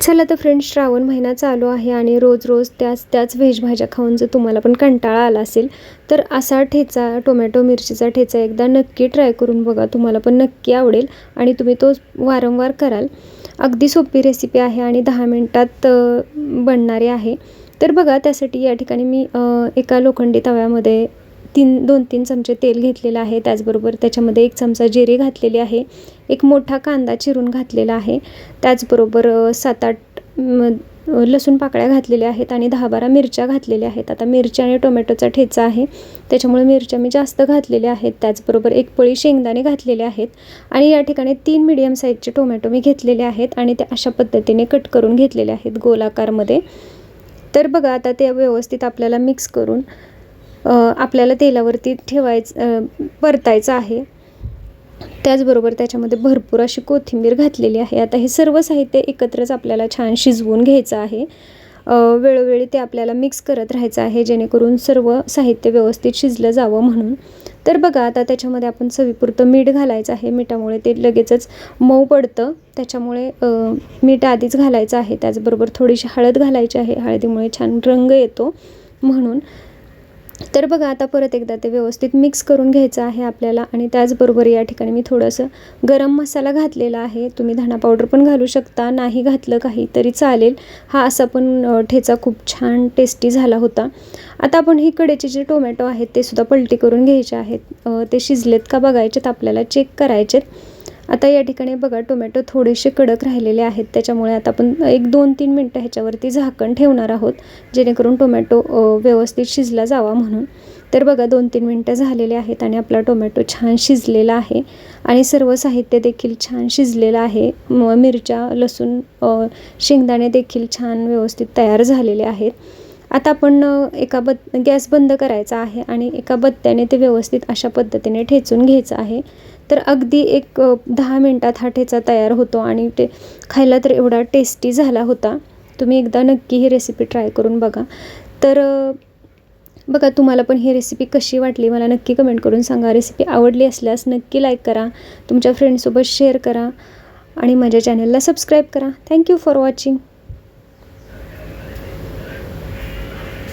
चला तर फ्रेंड्स, श्रावण महिना चालू आहे आणि रोज रोज त्याच व्हेज भाज्या खाऊन जर तुम्हाला पण कंटाळा आला असेल तर असा ठेचा, टोमॅटो मिरचीचा ठेचा एकदा नक्की ट्राय करून बघा. तुम्हाला पण नक्की आवडेल आणि तुम्ही तो वारंवार कराल. अगदी सोपी रेसिपी आहे आणि 10 मिनिटात बनणारी आहे. तर बघा, त्यासाठी या ठिकाणी मी एका लोखंडी तव्यामध्ये 2-3 चमचे तेल घेतलेलं आहे. त्याचबरोबर त्याच्यामध्ये 1 चमचा जिरे घातलेले आहे. एक मोठा कांदा चिरून घातलेला आहे. त्याचबरोबर 7-8 लसूण पाकळ्या घातलेल्या आहेत आणि 10-12 मिरच्या घातलेल्या आहेत. आता मिरच्या आणि टोमॅटोचा ठेचा आहे त्याच्यामुळे मिरच्या मी जास्त घातलेल्या आहेत. त्याचबरोबर 1 पळी शेंगदाणे घातलेले आहेत आणि या ठिकाणी 3 मीडियम साईजचे टोमॅटो मी घेतलेले आहेत आणि ते अशा पद्धतीने कट करून घेतलेले आहेत गोलाकारमध्ये. तर बघा, आता ते व्यवस्थित आपल्याला मिक्स करून आपल्याला तेलावरती परतायचं आहे. त्याचबरोबर त्याच्यामध्ये भरपूर अशी कोथिंबीर घातलेली आहे. आता हे सर्व साहित्य एकत्रच आपल्याला छान शिजवून घ्यायचं आहे. वेळोवेळी ते आपल्याला मिक्स करत राहायचं आहे जेणेकरून सर्व साहित्य व्यवस्थित शिजलं जावं म्हणून. तर बघा, आता त्याच्यामध्ये आपण चवीपुरतं मीठ घालायचं आहे. मिठामुळे ते लगेचच मऊ पडतं, त्याच्यामुळे मीठ आधीच घालायचं आहे. त्याचबरोबर थोडीशी हळद घालायची आहे. हळदीमुळे छान रंग येतो म्हणून. तर बघा, आता परत एकदा ते व्यवस्थित मिक्स करून घ्यायचं आहे आपल्याला. आणि त्याचबरोबर या ठिकाणी मी थोडंसं गरम मसाला घातलेला आहे. तुम्ही धना पावडर पण घालू शकता, नाही घातलं काही तरी चालेल. हा असा पण ठेचा खूप छान टेस्टी झाला होता. आता आपण ही कडेचे जे टोमॅटो आहेत ते सुद्धा पलटी करून घ्यायचे आहेत. ते शिजलेत का बघायचेत, आपल्याला चेक करायचेत. आता या ठिकाणी बघा, टोमॅटो थोडेसे कडक राहिलेले आहेत, त्याच्यामुळे आता आपण 1-2-3 मिनटं ह्याच्यावरती झाकण ठेवणार आहोत जेणेकरून टोमॅटो व्यवस्थित शिजला जावा म्हणून. तर बघा, 2-3 मिनटं झालेले आहेत आणि आपला टोमॅटो छान शिजलेला आहे आणि सर्व साहित्य देखील छान शिजलेलं आहे. मिरच्या, लसूण, शेंगदाणे देखील छान व्यवस्थित तयार झालेले आहेत. आता आपण गॅस बंद करायचा आहे आणि एका बत्त्याने ते व्यवस्थित अशा पद्धतीने ठेचून घ्यायचं आहे. तर अगदी 10 मिनटात हा ठेचा तयार होतो आणि ते खायला तर एवढा टेस्टी झाला होता. तुम्ही एकदा नक्की ही रेसिपी ट्राय करून बघा. तर बघा, तुम्हाला पण ही रेसिपी कशी वाटली मला नक्की कमेंट करून सांगा. रेसिपी आवडली असल्यास नक्की लाईक करा, तुमच्या फ्रेंड्ससोबत शेअर करा आणि माझ्या चॅनलला सबस्क्राईब करा. Thank you for watching.